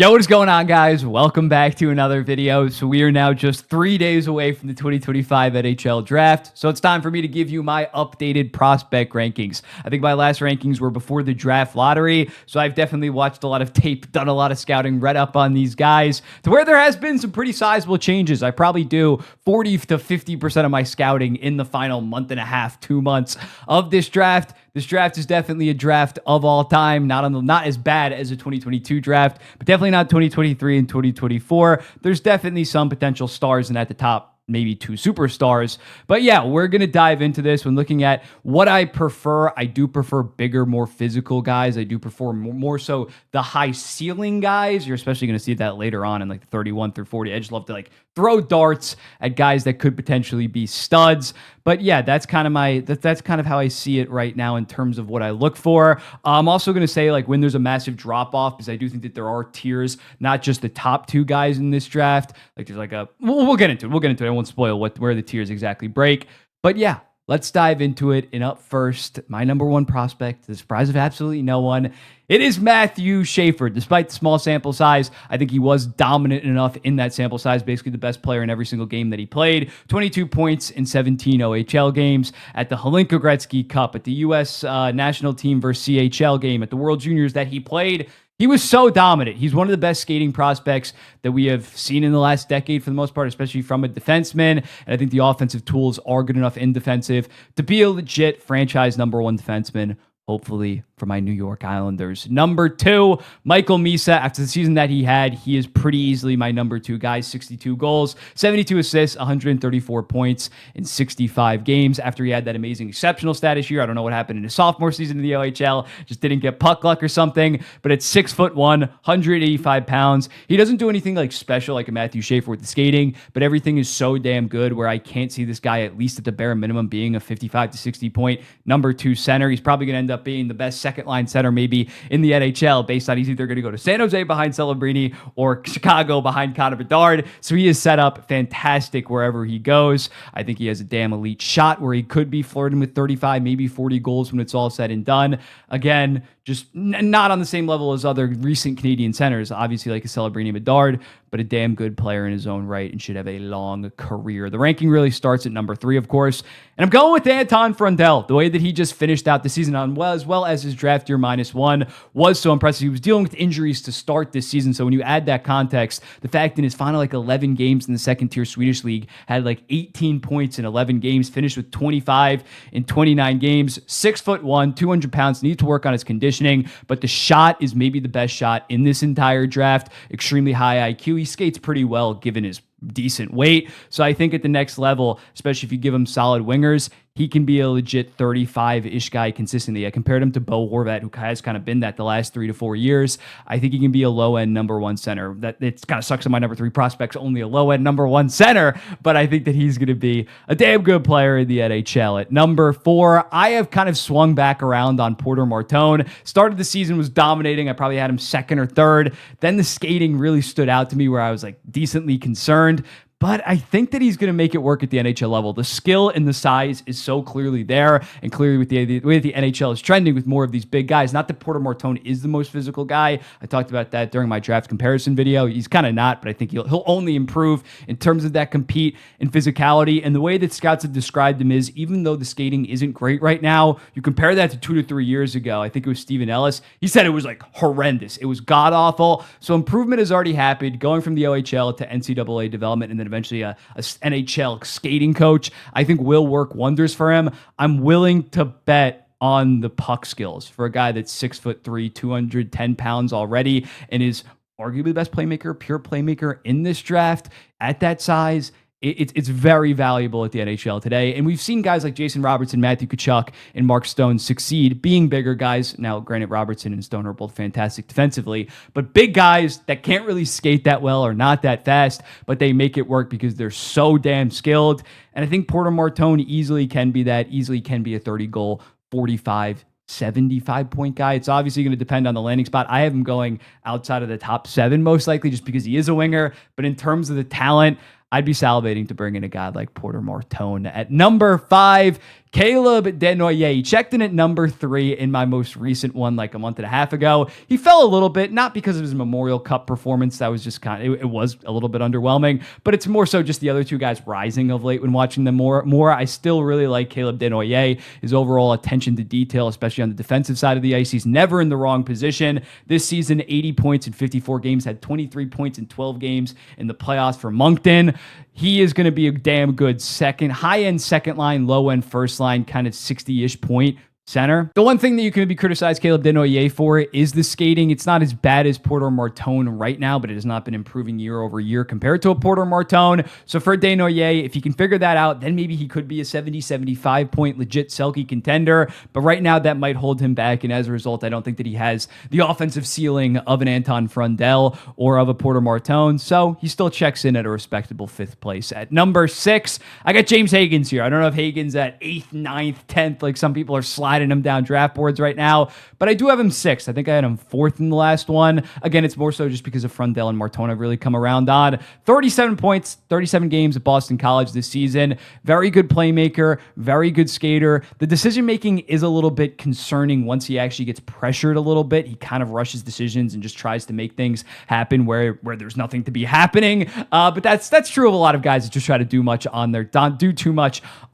Yo, what is going on, guys? Welcome back to another video. So we are now just 3 days away from the 2025 NHL draft. So it's time for me to give you my updated prospect rankings. I think my last rankings were before the draft lottery. So I've definitely watched a lot of tape, done a lot of scouting, read up on these guys to where there has been some pretty sizable changes. I probably do 40 to 50% of my scouting in the final month and a half, 2 months of this draft. This draft is definitely a draft of all time, not as bad as the 2022 draft, but definitely not 2023 and 2024. There's definitely some potential stars in at the top, maybe 2 superstars. But yeah, we're going to dive into this when looking at what I prefer. I do prefer bigger, more physical guys. I do prefer more so the high ceiling guys. You're especially going to see that later on in like the 31 through 40. I just love to like throw darts at guys that could potentially be studs. But yeah, that's kind of how I see it right now in terms of what I look for. I'm also going to say like when there's a massive drop off, because I do think that there are tiers, not just the top 2 guys in this draft. Like there's like we'll get into it. We'll get into it. I won't spoil where the tiers exactly break. But yeah, let's dive into it. And up first, my number 1 prospect, to the surprise of absolutely no one, it is Matthew Schaefer. Despite the small sample size, I think he was dominant enough in that sample size, basically the best player in every single game that he played. 22 points in 17 OHL games, at the Hlinka Gretzky Cup, at the U.S. national team versus CHL game, at the World Juniors that he played. He was so dominant. He's one of the best skating prospects that we have seen in the last decade for the most part, especially from a defenseman. And I think the offensive tools are good enough in defensive to be a legit franchise number 1 defenseman, hopefully for my New York Islanders. Number 2, Michael Misa. After the season that he had, he is pretty easily my number 2 guy. 62 goals, 72 assists, 134 points in 65 games. After he had that amazing exceptional status year, I don't know what happened in his sophomore season in the OHL, just didn't get puck luck or something, but at 6'1", 185 pounds, he doesn't do anything like special like a Matthew Schaefer with the skating, but everything is so damn good where I can't see this guy, at least at the bare minimum, being a 55 to 60 point number 2 center. He's probably going to end up being the best second line center maybe in the NHL, based on he's either going to go to San Jose behind Celebrini or Chicago behind Connor Bedard. So he is set up fantastic wherever he goes. I think he has a damn elite shot where he could be flirting with 35, maybe 40 goals when it's all said and done. Again, just not on the same level as other recent Canadian centers, obviously like a Celebrini Bedard, but a damn good player in his own right and should have a long career. The ranking really starts at number 3, of course, and I'm going with Anton Fernandell. The way that he just finished out the season on as well as his draft year -1 was so impressive. He was dealing with injuries to start this season, so when you add that context, the fact in his final like 11 games in the second-tier Swedish league, had like 18 points in 11 games, finished with 25 in 29 games, 6'1", 200 pounds, needs to work on his conditioning, but the shot is maybe the best shot in this entire draft. Extremely high IQ. He skates pretty well given his decent weight. So I think at the next level, especially if you give him solid wingers, he can be a legit 35-ish guy consistently. I compared him to Bo Horvat, who has kind of been that the last 3 to 4 years. I think he can be a low-end number 1 center. That it kind of sucks that my number 3 prospect's only a low-end number 1 center, but I think that he's going to be a damn good player in the NHL. At number 4, I have kind of swung back around on Porter Mortone. Started the season, was dominating. I probably had him 2nd or 3rd. Then the skating really stood out to me where I was like decently concerned. But I think that he's going to make it work at the NHL level. The skill and the size is so clearly there, and clearly with the way that the NHL is trending with more of these big guys. Not that Porter Mortone is the most physical guy. I talked about that during my draft comparison video. He's kind of not, but I think he'll only improve in terms of that compete and physicality. And the way that scouts have described him is, even though the skating isn't great right now, you compare that to 2 to 3 years ago. I think it was Stephen Ellis. He said it was like horrendous. It was god-awful. So improvement has already happened, going from the OHL to NCAA development and then eventually a NHL skating coach, I think will work wonders for him. I'm willing to bet on the puck skills for a guy that's 6'3", 210 pounds already, and is arguably the best playmaker, pure playmaker in this draft at that size. It's very valuable at the NHL today. And we've seen guys like Jason Robertson, Matthew Tkachuk, and Mark Stone succeed being bigger guys. Now, granted, Robertson and Stone are both fantastic defensively, but big guys that can't really skate that well or not that fast, but they make it work because they're so damn skilled. And I think Porter Mortone easily can be that, easily can be a 30-goal, 45, 75-point guy. It's obviously going to depend on the landing spot. I have him going outside of the top 7 most likely just because he is a winger. But in terms of the talent, I'd be salivating to bring in a guy like Porter Mortone. At number 5, Caleb Denomie. He checked in at number 3 in my most recent one like a month and a half ago. He fell a little bit, not because of his Memorial Cup performance. That was just it was a little bit underwhelming, but it's more so just the other two guys rising of late when watching them more. I still really like Caleb Denomie. His overall attention to detail, especially on the defensive side of the ice. He's never in the wrong position. This season, 80 points in 54 games, had 23 points in 12 games in the playoffs for Moncton. He is going to be a damn good high-end second line, low-end first line, kind of 60-ish point center. The one thing that you can be criticized Caleb Denomie for is the skating. It's not as bad as Porter Mortone right now, but it has not been improving year over year compared to a Porter Mortone. So for Denomie, if he can figure that out, then maybe he could be a 70, 75 point legit Selke contender. But right now that might hold him back. And as a result, I don't think that he has the offensive ceiling of an Anton Fernandell or of a Porter Mortone. So he still checks in at a respectable 5th place. At number 6, I got James Hagens here. I don't know if Hagens at 8th, 9th, 10th, like some people are sliding him down draft boards right now, but I do have him 6th. I think I had him 4th in the last one. Again, it's more so just because of Fernandell and Mortone have really come around on. 37 points, 37 games at Boston College this season. Very good playmaker, very good skater. The decision-making is a little bit concerning once he actually gets pressured a little bit. He kind of rushes decisions and just tries to make things happen where there's nothing to be happening. But that's true of a lot of guys that just try to do too much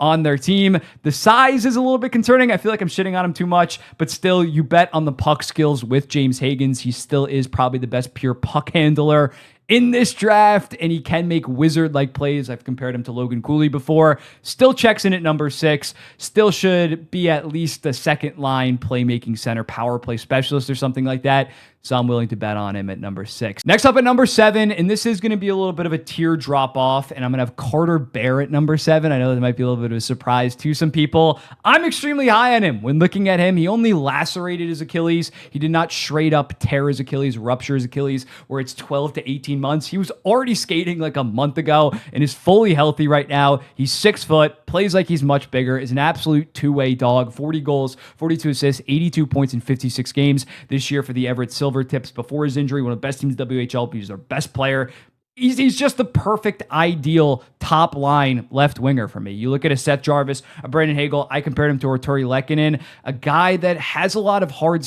on their team. The size is a little bit concerning. I feel like I'm shitting on him too much, but still, you bet on the puck skills with James Hagens. He still is probably the best pure puck handler in this draft, and he can make wizard-like plays. I've compared him to Logan Cooley before. Still checks in at number 6. Still should be at least a second-line playmaking center, power play specialist or something like that. So I'm willing to bet on him at number 6. Next up at number 7, and this is going to be a little bit of a tier drop off, and I'm going to have Carter Bear at number 7. I know that might be a little bit of a surprise to some people. I'm extremely high on him. When looking at him, he only lacerated his Achilles. He did not straight up tear his Achilles, rupture his Achilles, where it's 12 to 18 months. He was already skating like a month ago and is fully healthy right now. He's 6 foot, plays like he's much bigger, is an absolute two-way dog. 40 goals, 42 assists, 82 points in 56 games this year for the Everett Silver Tips before his injury. One of the best teams in WHL. He's their best player. He's just the perfect, ideal top line left winger for me. You look at a Seth Jarvis, a Brandon Hagel. I compared him to Arturi Lehkonen, a guy that has a lot of hard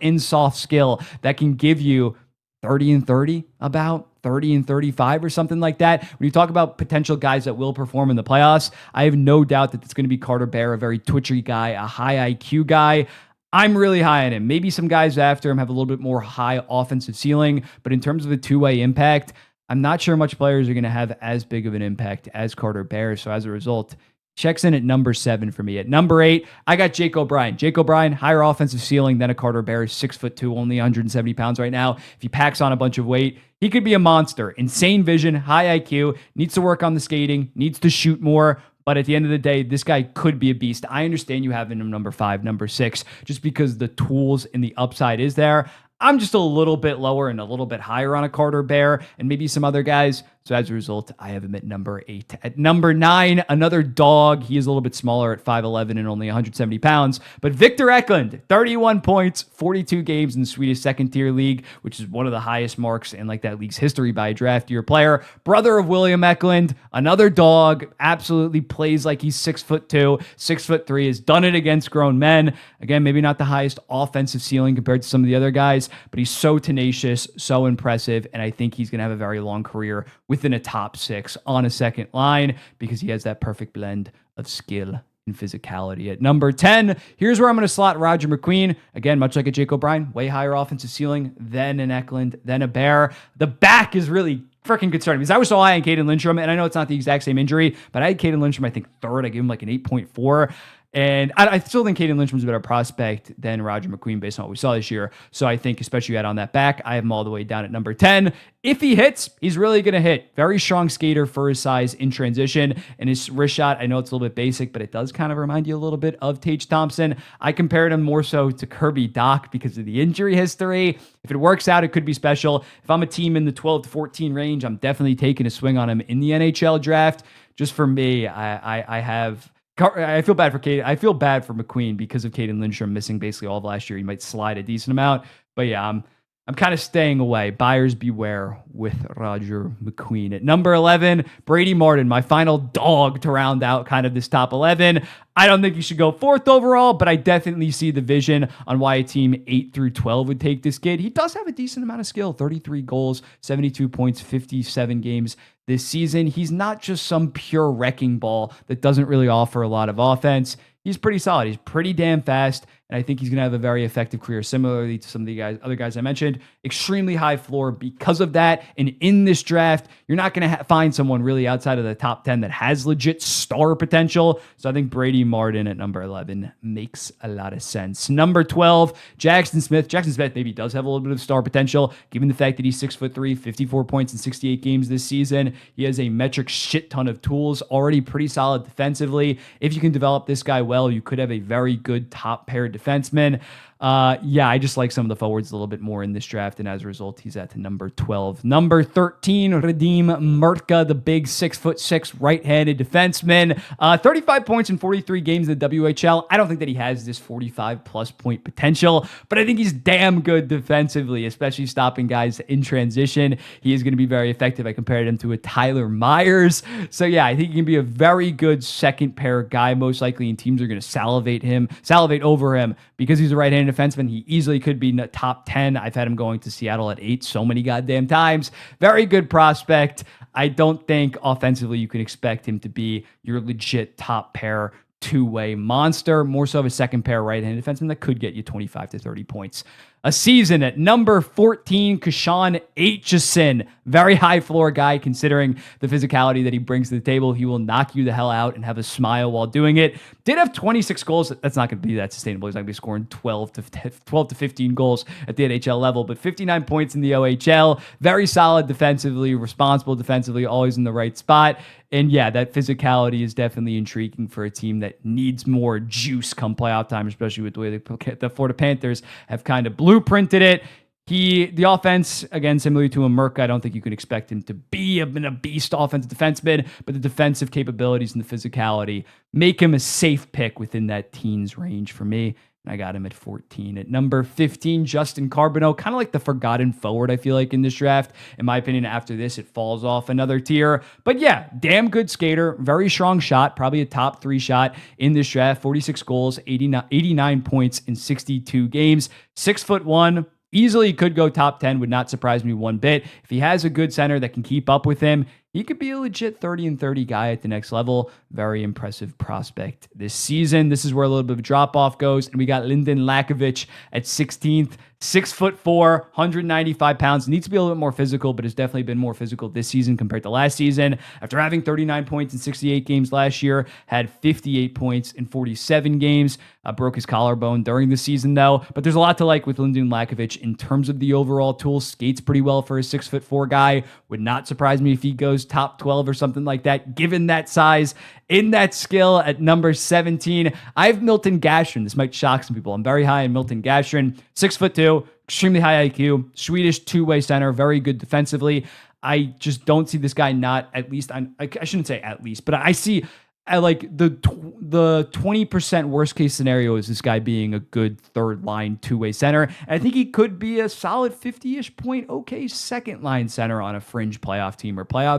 and soft skill that can give you 30 and 30, about 30 and 35 or something like that. When you talk about potential guys that will perform in the playoffs, I have no doubt that it's going to be Carter Bear, a very twitchy guy, a high IQ guy. I'm really high on him. Maybe some guys after him have a little bit more high offensive ceiling, but in terms of a two-way impact, I'm not sure much players are going to have as big of an impact as Carter Bear. So as a result, checks in at number 7 for me. At number 8, I got Jake OBrien. Jake OBrien, higher offensive ceiling than a Carter Bear, 6'2", only 170 pounds right now. If he packs on a bunch of weight, he could be a monster. Insane vision, high IQ, needs to work on the skating, needs to shoot more. But at the end of the day, this guy could be a beast. I understand you have him number 5, number 6, just because the tools and the upside is there. I'm just a little bit lower and a little bit higher on a Carter Bear and maybe some other guys. So as a result, I have him at number 8. At number 9, another dog. He is a little bit smaller at 5'11" and only 170 pounds. But Victor Ecklund, 31 points, 42 games in the Swedish second-tier league, which is one of the highest marks in like that league's history by a draft year player. Brother of William Ecklund, another dog, absolutely plays like he's 6'2", 6'3", has done it against grown men. Again, maybe not the highest offensive ceiling compared to some of the other guys, but he's so tenacious, so impressive, and I think he's going to have a very long career within a top 6 on a second line because he has that perfect blend of skill and physicality. At number 10, here's where I'm going to slot Roger McQueen. Again, much like a Jake OBrien, way higher offensive ceiling than an Ecklund, than a Bear. The back is really freaking concerning because I was so high on Caden Lindstrom, and I know it's not the exact same injury, but I had Caden Lindstrom, I think, 3rd. I gave him like an 8.4. And I still think Caden Lindstrom's a better prospect than Roger McQueen based on what we saw this year. So I think, especially on that back, I have him all the way down at number 10. If he hits, he's really going to hit. Very strong skater for his size in transition. And his wrist shot, I know it's a little bit basic, but it does kind of remind you a little bit of Tage Thompson. I compared him more so to Kirby Dach because of the injury history. If it works out, it could be special. If I'm a team in the 12 to 14 range, I'm definitely taking a swing on him in the NHL draft. Just for me, I feel bad for Kate. I feel bad for McQueen because of Caden Lindstrom missing basically all of last year. He might slide a decent amount, but yeah, I'm I'm kind of staying away. Buyers beware with Roger McQueen. At number 11, Brady Martin, my final dog to round out kind of this top 11. I don't think he should go fourth overall, but I definitely see the vision on why a team 8 through 12 would take this kid. He does have a decent amount of skill, 33 goals, 72 points, 57 games this season. He's not just some pure wrecking ball that doesn't really offer a lot of offense. He's pretty solid. He's pretty damn fast, and I think he's going to have a very effective career, similarly to some of the other guys I mentioned. Extremely high floor because of that, and in this draft, you're not going to find someone really outside of the top 10 that has legit star potential, so I think Brady Martin at number 11 makes a lot of sense. Number 12, Jackson Smith. Jackson Smith maybe does have a little bit of star potential, given the fact that he's 6'3", 54 points in 68 games this season. He has a metric shit ton of tools, already pretty solid defensively. If you can develop this guy well, you could have a very good top pair defenseman. I just like some of the forwards a little bit more in this draft, and as a result, he's at number 12. Number 13, Radim Murka, the big 6'6" right-handed defenseman. 35 points in 43 games in the WHL. I don't think that he has this 45-plus point potential, but I think he's damn good defensively, especially stopping guys in transition. He is going to be very effective. I compared him to a Tyler Myers. So yeah, I think he can be a very good second pair guy, most likely, and teams are going to salivate over him because he's a right-handed defenseman. He easily could be in the top 10. I've had him going to Seattle at 8 so many goddamn times. Very good prospect. I don't think offensively you can expect him to be your legit top pair two-way monster. More so of a second pair right-handed defenseman that could get you 25 to 30 points a season. At number 14, Kashan Aitchison. Very high floor guy considering the physicality that he brings to the table. He will knock you the hell out and have a smile while doing it. Did have 26 goals. That's not going to be that sustainable. He's not going to be scoring 12 to 15 goals at the NHL level, but 59 points in the OHL. Very solid defensively, responsible defensively, always in the right spot. And yeah, that physicality is definitely intriguing for a team that needs more juice come playoff time, especially with the way the Florida Panthers have kind of blueprinted it. The offense, again, similarly to a Murka, I don't think you can expect him to be a beast offensive defenseman, but the defensive capabilities and the physicality make him a safe pick within that teens range for me. I got him at 14. At number 15, Justin Carbono, kind of like the forgotten forward, I feel like, in this draft. In my opinion, after this, it falls off another tier. But yeah, damn good skater, very strong shot, probably a top 3 shot in this draft. 46 goals, 89 points in 62 games, 6'1". Easily could go top 10, would not surprise me one bit. If he has a good center that can keep up with him, he could be a legit 30-30 guy at the next level. Very impressive prospect this season. This is where a little bit of a drop-off goes, and we got Lynden Lakovich at 16th. 6'4", 195 pounds. Needs to be a little bit more physical, but has definitely been more physical this season compared to last season. After having 39 points in 68 games last year, had 58 points in 47 games. Broke his collarbone during the season, though. But there's a lot to like with Lynden Lakovich in terms of the overall tools. Skates pretty well for a 6'4" guy. Would not surprise me if he goes top 12 or something like that, given that size. In that skill at number 17, I have Milton Gash. This might shock some people. I'm very high in Milton Gash. 6'2", extremely high IQ, Swedish two-way center, very good defensively. I just don't see this guy not at least, I shouldn't say at least, but I see like the 20% worst case scenario is this guy being a good third line two-way center. And I think he could be a solid 50-ish point okay second line center on a fringe playoff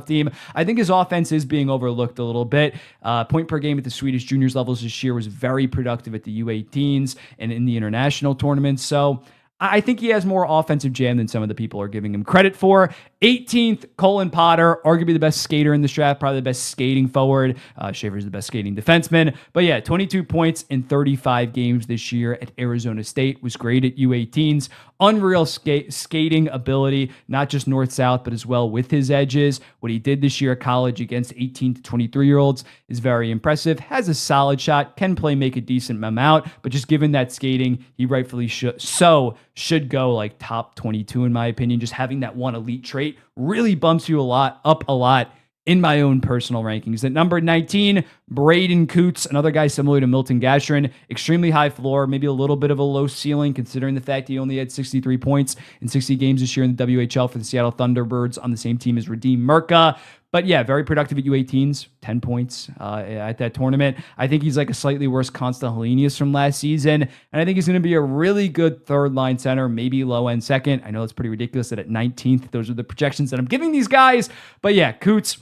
team. I think his offense is being overlooked a little bit. Point per game at the Swedish juniors levels this year was very productive at the U18s and in the international tournaments. So I think he has more offensive jam than some of the people are giving him credit for. 18th, Colin Potter, arguably the best skater in this draft, probably the best skating forward. Schaefer's the best skating defenseman. But yeah, 22 points in 35 games this year at Arizona State. Was great at U18s. Unreal skating ability, not just north-south, but as well with his edges. What he did this year at college against 18 to 23-year-olds is very impressive. Has a solid shot, can make a decent amount, but just given that skating, he rightfully should go like top 22 in my opinion. Just having that one elite trait really bumps you up a lot in my own personal rankings. At number 19, Braden Coots, another guy similar to Milton Gash. Extremely high floor, maybe a little bit of a low ceiling considering the fact he only had 63 points in 60 games this year in the WHL for the Seattle Thunderbirds on the same team as Radim Murka. But yeah, very productive at U18s, 10 points at that tournament. I think he's like a slightly worse Constant Helenius from last season. And I think he's going to be a really good third line center, maybe low end second. I know it's pretty ridiculous that at 19th, those are the projections that I'm giving these guys. But yeah, Coots,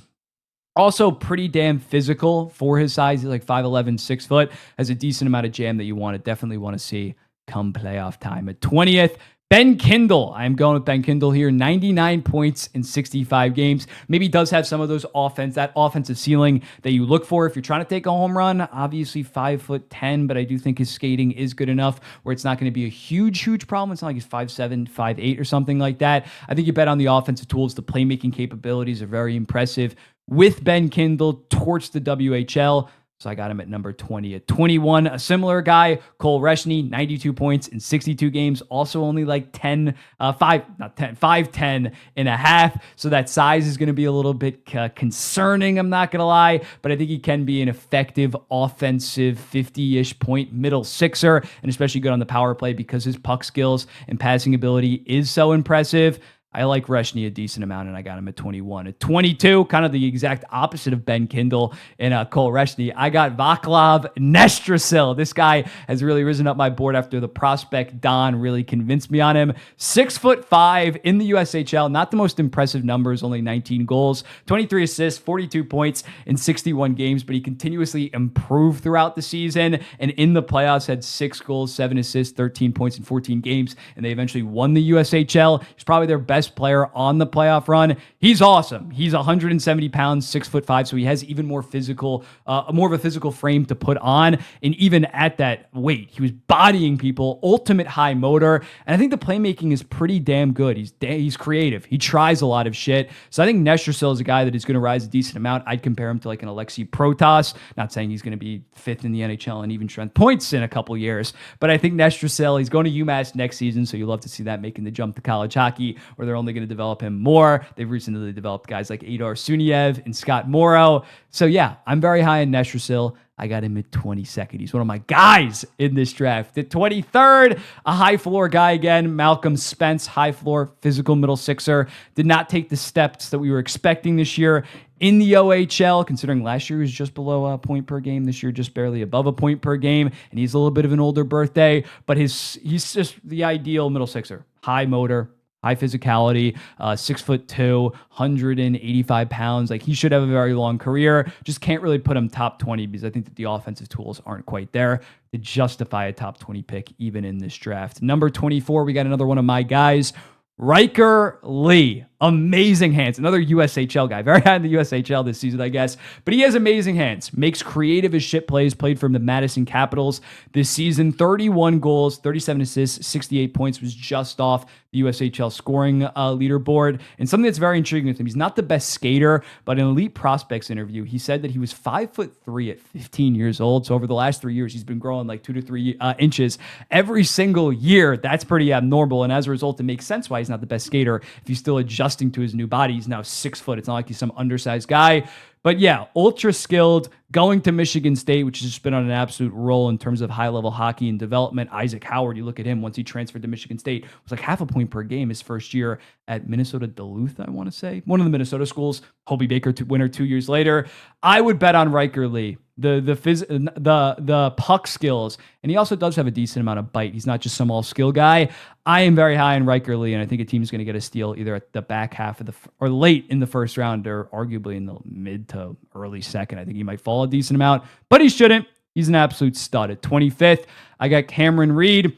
also pretty damn physical for his size. He's like 5'11", 6 foot. Has a decent amount of jam that you definitely want to see come playoff time. At 20th, Ben Kindle. I'm going with Ben Kindle here. 99 points in 65 games. Maybe does have some of those that offensive ceiling that you look for if you're trying to take a home run. Obviously 5'10", but I do think his skating is good enough where it's not going to be a huge problem. It's not like he's 5'7", 5'8", or something like that. I think you bet on the offensive tools. The playmaking capabilities are very impressive with Ben Kindle towards the WHL. So I got him at number 20. At 21, a similar guy, Cole Rashny, 92 points in 62 games. Also only like 5'10" and a half. So that size is going to be a little bit concerning, I'm not going to lie. But I think he can be an effective offensive 50-ish point middle sixer, and especially good on the power play because his puck skills and passing ability is so impressive. I like Rashny a decent amount, and I got him at 21. At 22, kind of the exact opposite of Ben Kindle and Cole Rashny, I got Vaclav Nestrasil. This guy has really risen up my board after the prospect Don really convinced me on him. 6'5" in the USHL, not the most impressive numbers, only 19 goals, 23 assists, 42 points in 61 games, but he continuously improved throughout the season, and in the playoffs had 6 goals, 7 assists, 13 points in 14 games, and they eventually won the USHL. He's probably their best player on the playoff run. He's awesome. He's 170 pounds, 6'5", so he has even more of a physical frame to put on. And even at that weight, he was bodying people, ultimate high motor. And I think the playmaking is pretty damn good. He's creative. He tries a lot of shit. So I think Nestrasil is a guy that is going to rise a decent amount. I'd compare him to like an Alexei Protas. Not saying he's going to be 5th in the NHL and even strength points in a couple years, but I think Nestrasil, he's going to UMass next season, so you love to see that making the jump to college hockey, where they're only going to develop him more. They've recently developed guys like Adar Suniev and Scott Morrow. So yeah, I'm very high in Nestrasil. I got him at 22nd. He's one of my guys in this draft. At 23rd, a high floor guy again, Malcolm Spence, high floor, physical middle sixer. Did not take the steps that we were expecting this year in the OHL, considering last year he was just below a point per game. This year, just barely above a point per game. And he's a little bit of an older birthday, but he's just the ideal middle sixer. High motor, high physicality, 6'2", 185 pounds. Like, he should have a very long career. Just can't really put him top 20 because I think that the offensive tools aren't quite there to justify a top 20 pick even in this draft. Number 24, we got another one of my guys, Riker Lee. Amazing hands. Another USHL guy. Very high in the USHL this season, I guess. But he has amazing hands. Makes creative as shit plays. Played for the Madison Capitals this season. 31 goals, 37 assists, 68 points. Was just off the USHL scoring leaderboard. And something that's very intriguing with him, he's not the best skater, but in an Elite Prospects interview, he said that he was 5'3" at 15 years old. So over the last 3 years, he's been growing like 2 to 3 inches every single year. That's pretty abnormal. And as a result, it makes sense why he's not the best skater if he's still adjusting to his new body. He's now 6 foot. It's not like he's some undersized guy. But yeah, ultra skilled, going to Michigan State, which has just been on an absolute roll in terms of high-level hockey and development. Isaac Howard, you look at him once he transferred to Michigan State, was like half a point per game his first year at Minnesota Duluth, I want to say. One of the Minnesota schools. Hobie Baker winner 2 years later. I would bet on Riker Lee. The puck skills, and he also does have a decent amount of bite. He's not just some all-skill guy. I am very high on Riker Lee, and I think a team's going to get a steal either at the back half of or late in the first round, or arguably in the mid to early second. I think he might fall a decent amount, but he shouldn't. He's an absolute stud. At 25th, I got Cameron Reed.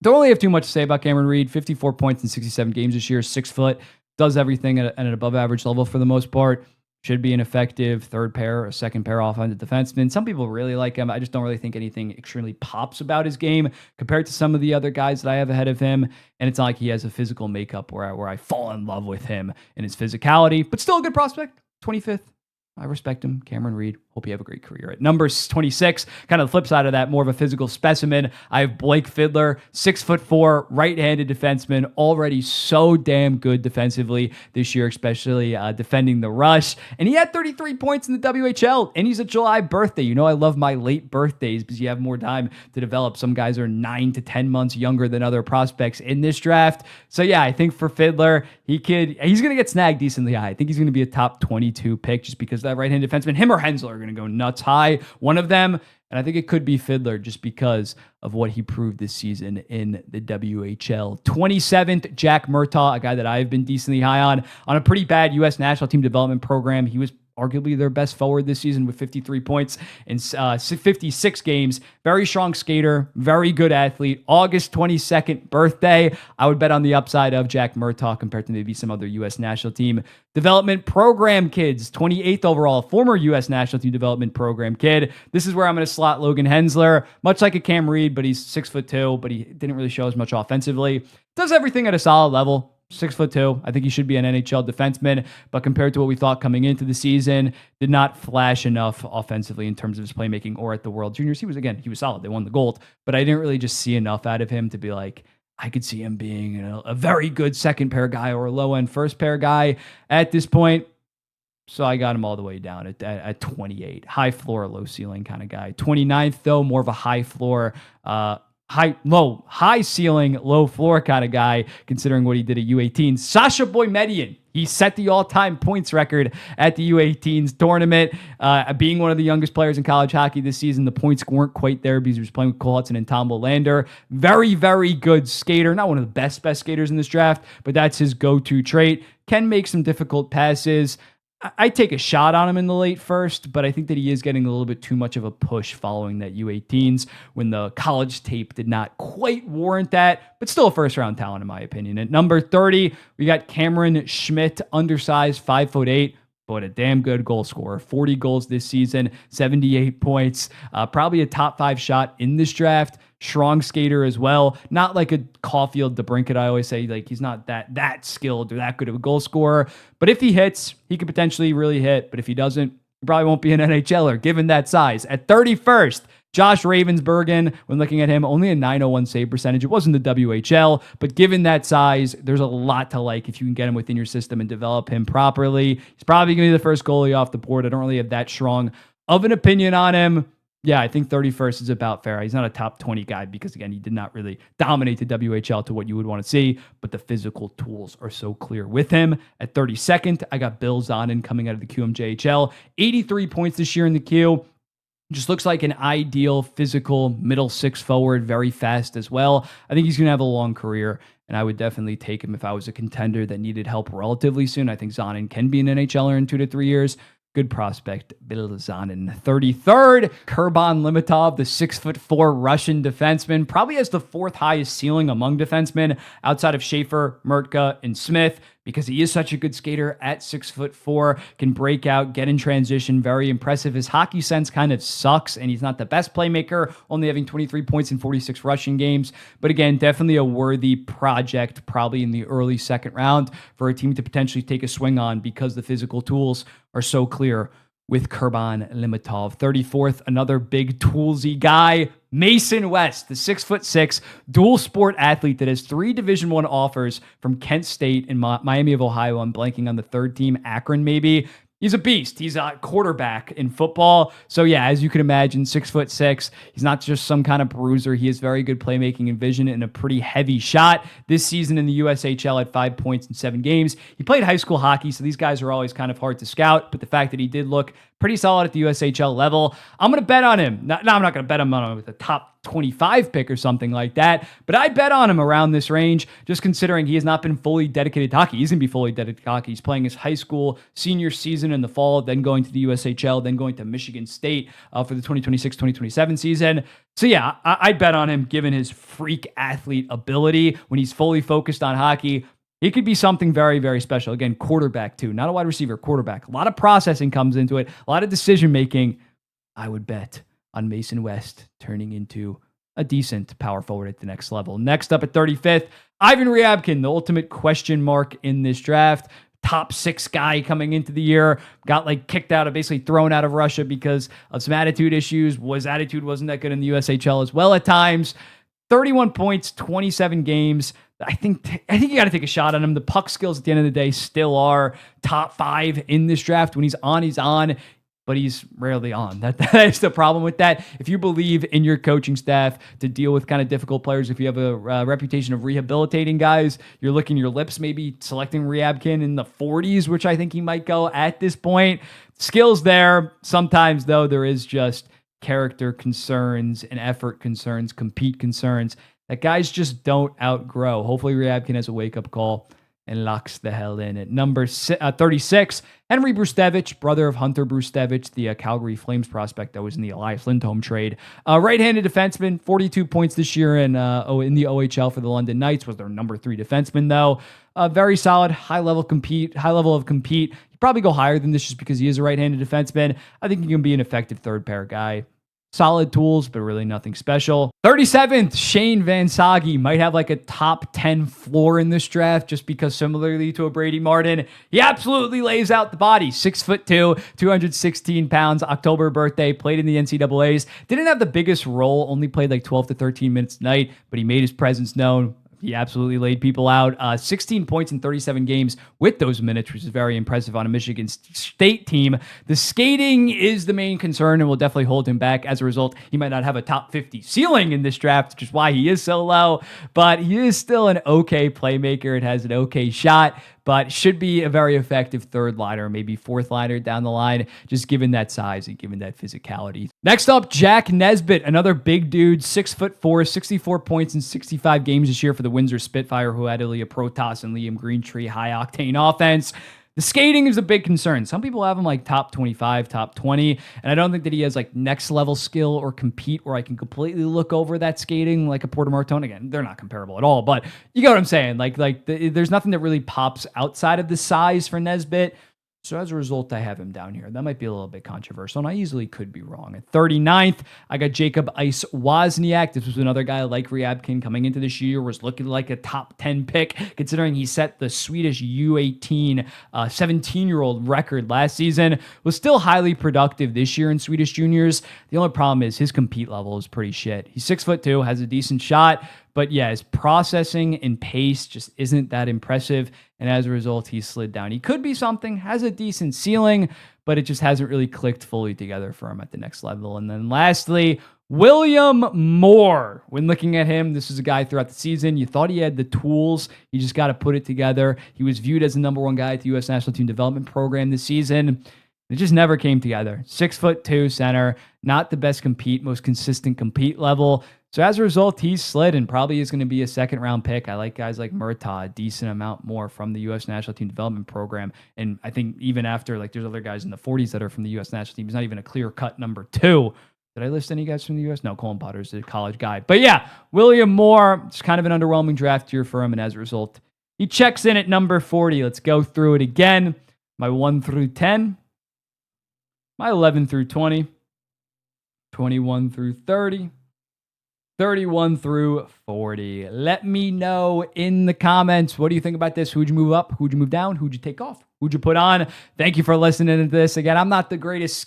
Don't really have too much to say about Cameron Reed. 54 points in 67 games this year, 6 foot, does everything at an above average level for the most part. Should be an effective third pair or second pair offensive defenseman. Some people really like him. I just don't really think anything extremely pops about his game compared to some of the other guys that I have ahead of him. And it's not like he has a physical makeup where I fall in love with him and his physicality, but still a good prospect. 25th. I respect him. Cameron Reed. Hope you have a great career. At number 26, kind of the flip side of that, more of a physical specimen, I have Blake Fiddler, 6'4", right-handed defenseman, already so damn good defensively this year, especially defending the rush. And he had 33 points in the WHL, and he's a July birthday. You know I love my late birthdays because you have more time to develop. Some guys are 9 to 10 months younger than other prospects in this draft. So yeah, I think for Fiddler, he's going to get snagged decently high. I think he's going to be a top 22 pick just because that right-handed defenseman, him or Hensler, are going to go nuts high. One of them, and I think it could be Fiddler just because of what he proved this season in the WHL. 27th, Jack Murtaugh, a guy that I've been decently high on a pretty bad U.S. national team development program. He was arguably their best forward this season with 53 points in 56 games. Very strong skater, very good athlete. August 22nd birthday. I would bet on the upside of Jack Murtaugh compared to maybe some other U.S. national team development program kids. 28th overall, former U.S. national team development program kid. This is where I'm going to slot Logan Hensler, much like a Cam Reed, but he's 6'2", but he didn't really show as much offensively. Does everything at a solid level. 6'2". I think he should be an NHL defenseman, but compared to what we thought coming into the season, did not flash enough offensively in terms of his playmaking or at the World Juniors. He was solid. They won the gold, but I didn't really just see enough out of him to be like, I could see him being a very good second pair guy or a low end first pair guy at this point. So I got him all the way down at 28. High floor, low ceiling kind of guy. 29th, though, more of a high floor, high ceiling, low floor kind of guy, considering what he did at U18. Sasha Boymedian. He set the all-time points record at the U18s tournament. Being one of the youngest players in college hockey this season, the points weren't quite there because he was playing with Cole Hudson and Tom Willander. Very, very good skater. Not one of the best skaters in this draft, but that's his go-to trait. Can make some difficult passes. I take a shot on him in the late first, but I think that he is getting a little bit too much of a push following that U18s when the college tape did not quite warrant that, but still a first-round talent in my opinion. At number 30, we got Cameron Schmidt, undersized, 5'8", but a damn good goal scorer. 40 goals this season, 78 points, probably a top 5 shot in this draft. Strong skater as well. Not like a Caulfield DeBrincat, I always say, like he's not that skilled or that good of a goal scorer. But if he hits, he could potentially really hit. But if he doesn't, he probably won't be an NHLer given that size. At 31st, Josh Ravensburg, when looking at him, only a .901 save percentage. It wasn't the WHL, but given that size, there's a lot to like if you can get him within your system and develop him properly. He's probably going to be the first goalie off the board. I don't really have that strong of an opinion on him. Yeah, I think 31st is about fair. He's not a top 20 guy because, again, he did not really dominate the WHL to what you would want to see, but the physical tools are so clear with him. At 32nd, I got Bill Zanin coming out of the QMJHL. 83 points this year in the Q. Just looks like an ideal physical middle six forward, very fast as well. I think he's going to have a long career, and I would definitely take him if I was a contender that needed help relatively soon. I think Zanin can be an NHLer in 2 to 3 years. Good prospect, Bill Zanin. 33rd, Kerban Limitov, the 6'4" Russian defenseman, probably has the 4th highest ceiling among defensemen outside of Schaefer, Murka, and Smith because he is such a good skater at 6'4", can break out, get in transition, very impressive. His hockey sense kind of sucks, and he's not the best playmaker, only having 23 points in 46 rushing games. But again, definitely a worthy project, probably in the early second round for a team to potentially take a swing on because the physical tools are so clear with Kerban Limitov. 34th, another big toolsy guy, Mason West, the 6'6" dual sport athlete that has 3 Division I offers from Kent State and Miami of Ohio. I'm blanking on the third team, Akron maybe. He's a beast. He's a quarterback in football. So yeah, as you can imagine, 6'6". He's not just some kind of bruiser. He has very good playmaking and vision and a pretty heavy shot. This season in the USHL at 5 points in 7 games. He played high school hockey, so these guys are always kind of hard to scout. But the fact that he did look pretty solid at the USHL level, I'm going to bet on him. No, I'm not going to bet him on with a top 25 pick or something like that, but I bet on him around this range, just considering he has not been fully dedicated to hockey. He's going to be fully dedicated to hockey. He's playing his high school senior season in the fall, then going to the USHL, then going to Michigan State for the 2026-2027 season. So yeah, I bet on him given his freak athlete ability. When he's fully focused on hockey, he could be something very, very special. Again, quarterback too, not a wide receiver, quarterback. A lot of processing comes into it, a lot of decision making. I would bet on Mason West turning into a decent power forward at the next level. Next up at 35th, Ivan Reabkin, the ultimate question mark in this draft. top 6 guy coming into the year, got like kicked out of, basically thrown out of Russia because of some attitude issues. Attitude wasn't that good in the USHL as well at times. 31 points, 27 games. I think you got to take a shot on him. The puck skills at the end of the day still are top 5 in this draft. When he's on, but he's rarely on. That's the problem with that. If you believe in your coaching staff to deal with kind of difficult players, if you have a reputation of rehabilitating guys, you're licking your lips, maybe selecting Reabkin in the 40s, which I think he might go at this point. Skills there. Sometimes, though, there is just character concerns and effort concerns, compete concerns that guys just don't outgrow. Hopefully Reabkin has a wake-up call and locks the hell in. At number 36, Henry Brustevich, brother of Hunter Brustevich, the Calgary Flames prospect that was in the Elias Lindholm trade. Right-handed defenseman, 42 points this year in the OHL for the London Knights, was their number 3 defenseman, though. Very solid, high level of compete. He'd probably go higher than this just because he is a right-handed defenseman. I think he can be an effective third-pair guy. Solid tools, but really nothing special. 37th, Shane Van Sage might have like a top 10 floor in this draft just because similarly to a Brady Martin, he absolutely lays out the body. 6'2", 216 pounds, October birthday, played in the NCAAs. Didn't have the biggest role, only played like 12 to 13 minutes a night, but he made his presence known. He absolutely laid people out. 16 points in 37 games with those minutes, which is very impressive on a Michigan State team. The skating is the main concern and will definitely hold him back. As a result, he might not have a top 50 ceiling in this draft, which is why he is so low, but he is still an okay playmaker. It has an okay shot, but should be a very effective third liner, maybe fourth liner down the line, just given that size and given that physicality. Next up, Jack Nesbit, another big dude, 6'4", 64 points in 65 games this year for the Windsor Spitfire, who had Ilya Protas and Liam Greentree, high-octane offense. The skating is a big concern. Some people have him like top 25, top 20, and I don't think that he has like next level skill or compete where I can completely look over that skating like a Porter Mortone. Again, they're not comparable at all, but you get what I'm saying. There's nothing that really pops outside of the size for Nesbit. So as a result, I have him down here. That might be a little bit controversial, and I easily could be wrong. At 39th, I got Jacob Ice Wozniak. This was another guy like Reabkin coming into this year, was looking like a top 10 pick, considering he set the Swedish U18 17-year-old record last season. Was still highly productive this year in Swedish juniors. The only problem is his compete level is pretty shit. He's 6'2", has a decent shot, but yeah, his processing and pace just isn't that impressive. And as a result, he slid down. He could be something, has a decent ceiling, but it just hasn't really clicked fully together for him at the next level. And then lastly, William Moore. When looking at him, this is a guy throughout the season, you thought he had the tools. You just got to put it together. He was viewed as the number 1 guy at the U.S. National Team Development Program this season. It just never came together. 6'2" center, not the best most consistent compete level. So as a result, he's slid and probably is going to be a second-round pick. I like guys like Murta, a decent amount more from the U.S. National Team Development Program. And I think even after, there's other guys in the 40s that are from the U.S. National Team. He's not even a clear-cut number 2. Did I list any guys from the U.S.? No, Colin Potter's a college guy. But yeah, William Moore, it's kind of an underwhelming draft year for him. And as a result, he checks in at number 40. Let's go through it again. My 1 through 10. My 11 through 20. 21 through 30. 31 through 40. Let me know in the comments. What do you think about this? Who'd you move up? Who'd you move down? Who'd you take off? Who'd you put on? Thank you for listening to this. Again, I'm not the greatest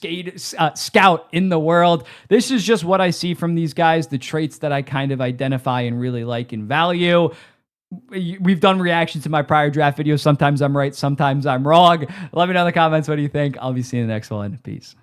scout in the world. This is just what I see from these guys, the traits that I kind of identify and really like and value. We've done reactions to my prior draft videos. Sometimes I'm right, sometimes I'm wrong. Let me know in the comments what do you think. I'll be seeing the next one. Peace.